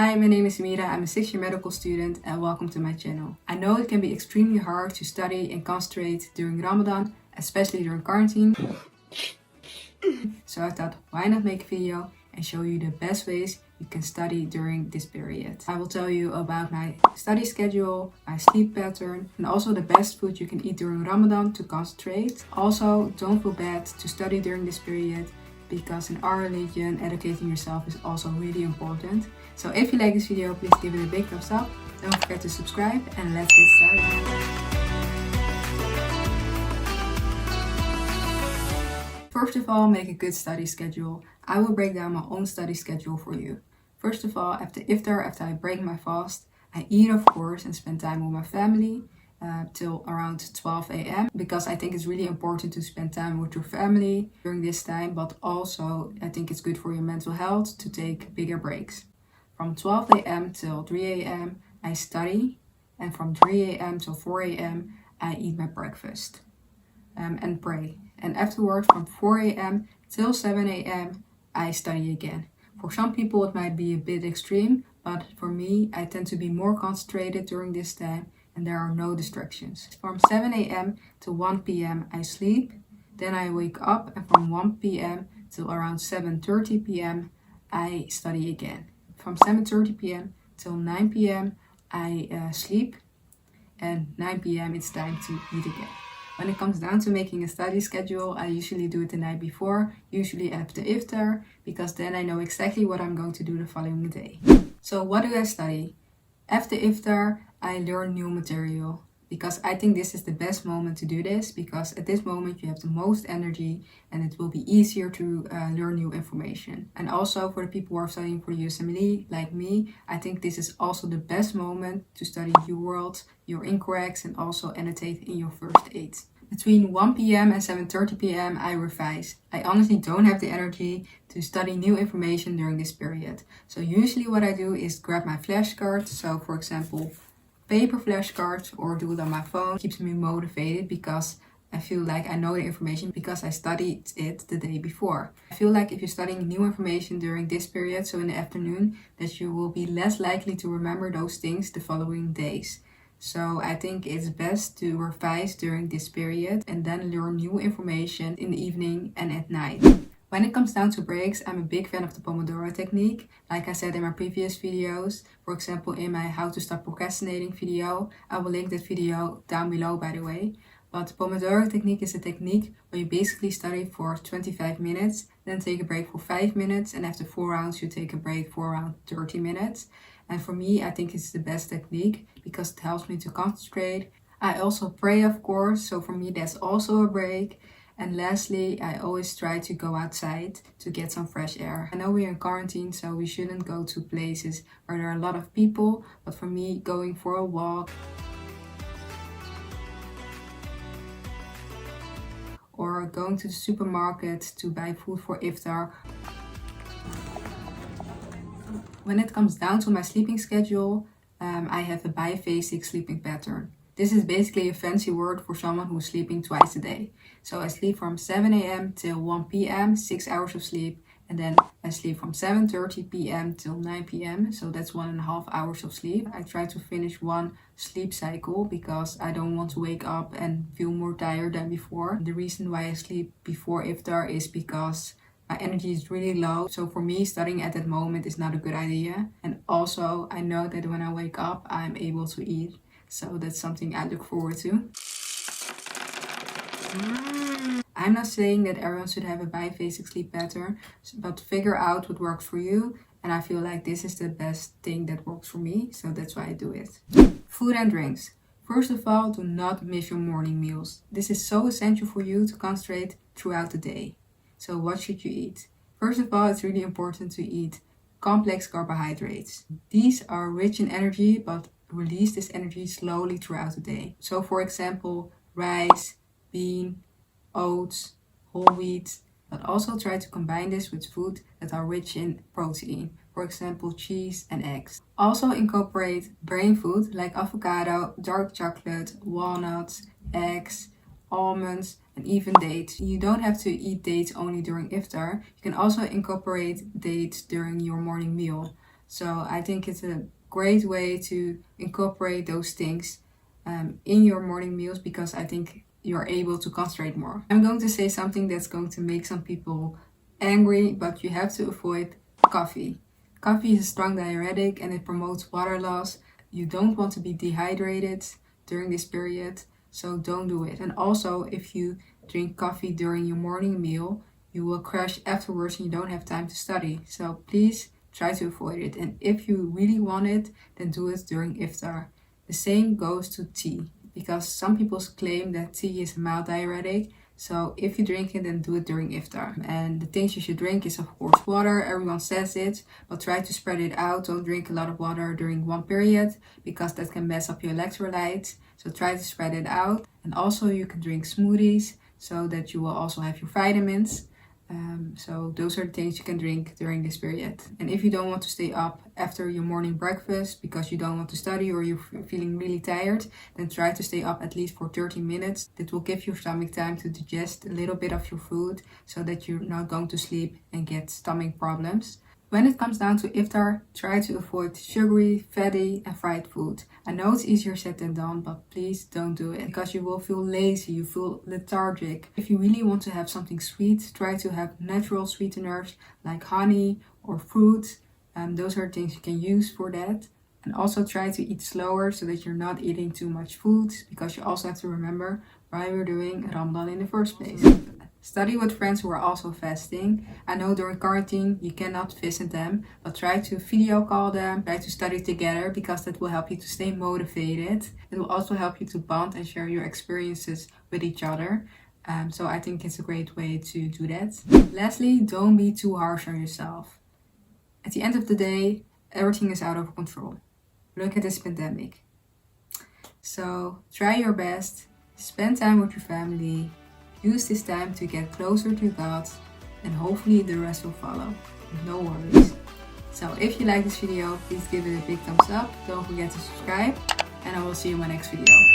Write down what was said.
Hi, my name is Mira. I'm a 6th-year medical student and welcome to my channel. I know it can be extremely hard to study and concentrate during Ramadan, especially during quarantine. So I thought, why not make a video and show you the best ways you can study during this period. I will tell you about my study schedule, my sleep pattern, and also the best food you can eat during Ramadan to concentrate. Also, don't feel bad to study during this period, because in our religion, educating yourself is also really important. So if you like this video, please give it a big thumbs up. Don't forget to subscribe and let's get started. First of all, make a good study schedule. I will break down my own study schedule for you. First of all, after Iftar, after I break my fast, I eat of course and spend time with my family till around 12 a.m. because I think it's really important to spend time with your family during this time, but also I think it's good for your mental health to take bigger breaks. From 12 a.m. till 3 a.m. I study, and from 3 a.m. till 4 a.m. I eat my breakfast and pray. And afterwards, from 4 a.m. till 7 a.m. I study again. For some people it might be a bit extreme, but for me I tend to be more concentrated during this time and there are no distractions. From 7 a.m. to 1 p.m. I sleep, then I wake up, and from 1 p.m. till around 7:30 p.m. I study again. From 7:30 p.m. till 9 p.m. I sleep, and 9 p.m. it's time to eat again. When it comes down to making a study schedule, I usually do it the night before, usually after Iftar, because then I know exactly what I'm going to do the following day. So what do I study? After Iftar, I learn new material, because I think this is the best moment to do this, because at this moment you have the most energy and it will be easier to learn new information. And also for the people who are studying for USMLE, like me, I think this is also the best moment to study your world, your incorrects, and also annotate in your first aid. Between 1 p.m. and 7:30 p.m. I revise. I honestly don't have the energy to study new information during this period. So usually what I do is grab my flashcards. So for example, paper flashcards, or do it on my phone. It keeps me motivated because I feel like I know the information because I studied it the day before. I feel like if you're studying new information during this period, so in the afternoon, that you will be less likely to remember those things the following days. So I think it's best to revise during this period and then learn new information in the evening and at night. When it comes down to breaks, I'm a big fan of the Pomodoro technique. Like I said in my previous videos, for example in my How to Stop Procrastinating video, I will link that video down below by the way. But the Pomodoro technique is a technique where you basically study for 25 minutes, then take a break for 5 minutes, and after 4 rounds you take a break for around 30 minutes. And for me, I think it's the best technique because it helps me to concentrate. I also pray, of course, so for me that's also a break. And lastly, I always try to go outside to get some fresh air. I know we're in quarantine, so we shouldn't go to places where there are a lot of people, but for me, going for a walk or going to the supermarket to buy food for Iftar. When it comes down to my sleeping schedule, I have a biphasic sleeping pattern. This is basically a fancy word for someone who's sleeping twice a day. So I sleep from 7 a.m. till 1 p.m., 6 hours of sleep. And then I sleep from 7:30 p.m. till 9 p.m. So that's 1.5 hours of sleep. I try to finish one sleep cycle because I don't want to wake up and feel more tired than before. The reason why I sleep before Iftar is because my energy is really low. So for me, studying at that moment is not a good idea. And also I know that when I wake up, I'm able to eat. So that's something I look forward to. I'm not saying that everyone should have a biphasic sleep pattern, but figure out what works for you. And I feel like this is the best thing that works for me, so that's why I do it. Food and drinks. First of all, do not miss your morning meals. This is so essential for you to concentrate throughout the day. So what should you eat? First of all, it's really important to eat complex carbohydrates. These are rich in energy, but release this energy slowly throughout the day. So for example, rice, bean, oats, whole wheat, but also try to combine this with food that are rich in protein. For example, cheese and eggs. Also incorporate brain food like avocado, dark chocolate, walnuts, eggs, almonds, and even dates. You don't have to eat dates only during Iftar. You can also incorporate dates during your morning meal. So I think it's a great way to incorporate those things in your morning meals, because I think you're able to concentrate more. I'm going to say something that's going to make some people angry, but you have to avoid coffee. Coffee is a strong diuretic and it promotes water loss. You don't want to be dehydrated during this period, so don't do it. And also, if you drink coffee during your morning meal, you will crash afterwards and you don't have time to study. So please try to avoid it. And if you really want it, then do it during Iftar. The same goes to tea, because some people claim that tea is a mild diuretic. So if you drink it, then do it during Iftar. And the things you should drink is, of course, water. Everyone says it, but try to spread it out. Don't drink a lot of water during one period, because that can mess up your electrolytes. So try to spread it out. And also you can drink smoothies so that you will also have your vitamins. So those are the things you can drink during this period. And if you don't want to stay up after your morning breakfast because you don't want to study or you're feeling really tired, then try to stay up at least for 30 minutes. That will give your stomach time to digest a little bit of your food so that you're not going to sleep and get stomach problems. When it comes down to Iftar, try to avoid sugary, fatty and fried food. I know it's easier said than done, but please don't do it, because you will feel lazy, you feel lethargic. If you really want to have something sweet, try to have natural sweeteners like honey or fruit. Those are things you can use for that. And also try to eat slower so that you're not eating too much food, because you also have to remember why we're doing Ramadan in the first place. Study with friends who are also fasting. I know during quarantine you cannot visit them, but try to video call them, try to study together, because that will help you to stay motivated. It will also help you to bond and share your experiences with each other. So I think it's a great way to do that. Lastly, don't be too harsh on yourself. At the end of the day, everything is out of control. Look at this pandemic. So try your best, spend time with your family, use this time to get closer to God, and hopefully the rest will follow. No worries. So if you like this video, please give it a big thumbs up. Don't forget to subscribe, and I will see you in my next video.